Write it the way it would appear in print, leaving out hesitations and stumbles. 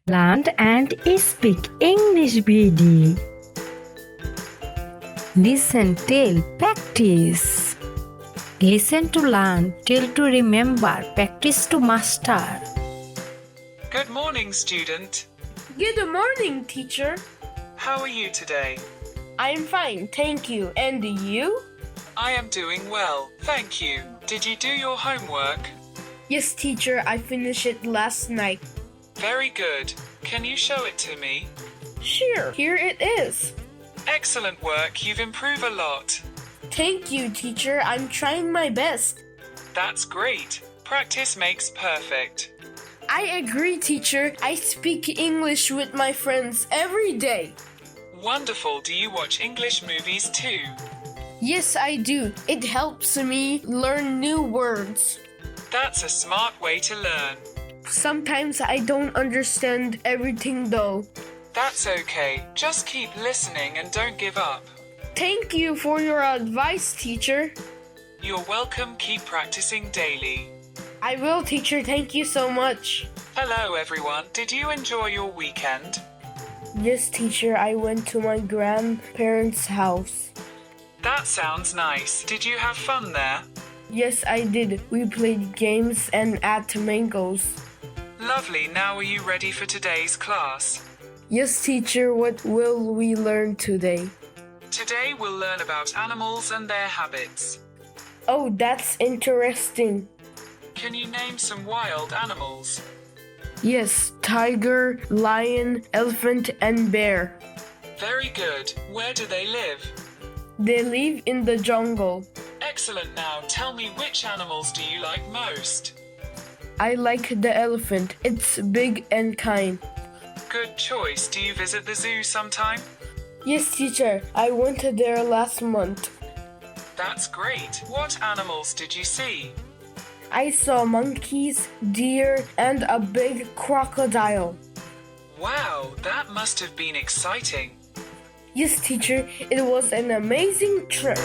Learn and speak English BD. Listen, tell, practice. Listen to learn, tell to remember, practice to master. Good morning, student. Good morning, teacher. How are you today? I'm fine, thank you. And you? I am doing well, thank you. Did you do your homework? Yes, teacher, I finished it last night. Very good. Can you show it to me? Sure, here it is. Excellent work, you've improved a lot. Thank you, teacher. I'm trying my best. That's great. Practice makes perfect. I agree, teacher. I speak English with my friends every day. Wonderful. Do you watch English movies too? Yes, I do. It helps me learn new words. That's a smart way to learn. Sometimes I don't understand everything though. That's okay. Just keep listening and don't give up. Thank you for your advice, teacher. You're welcome. Keep practicing daily. I will, teacher. Thank you so much. Hello, everyone. Did you enjoy your weekend? Yes, teacher. I went to my grandparents' house. That sounds nice. Did you have fun there? Yes, I did. We played games and ate mangoes. Lovely. Now are you ready for today's class? Yes, teacher. What will we learn today? Today we'll learn about animals and their habits. Oh, that's interesting. Can you name some wild animals? Yes, tiger, lion, elephant, and bear. Very good. Where do they live? They live in the jungle. Excellent. Now tell me, which animals do you like most? I like the elephant. It's big and kind. Good choice. Do you visit the zoo sometime? Yes, teacher. I went there last month. That's great. What animals did you see? I saw monkeys, deer, and a big crocodile. Wow, that must have been exciting. Yes, teacher. It was an amazing trip.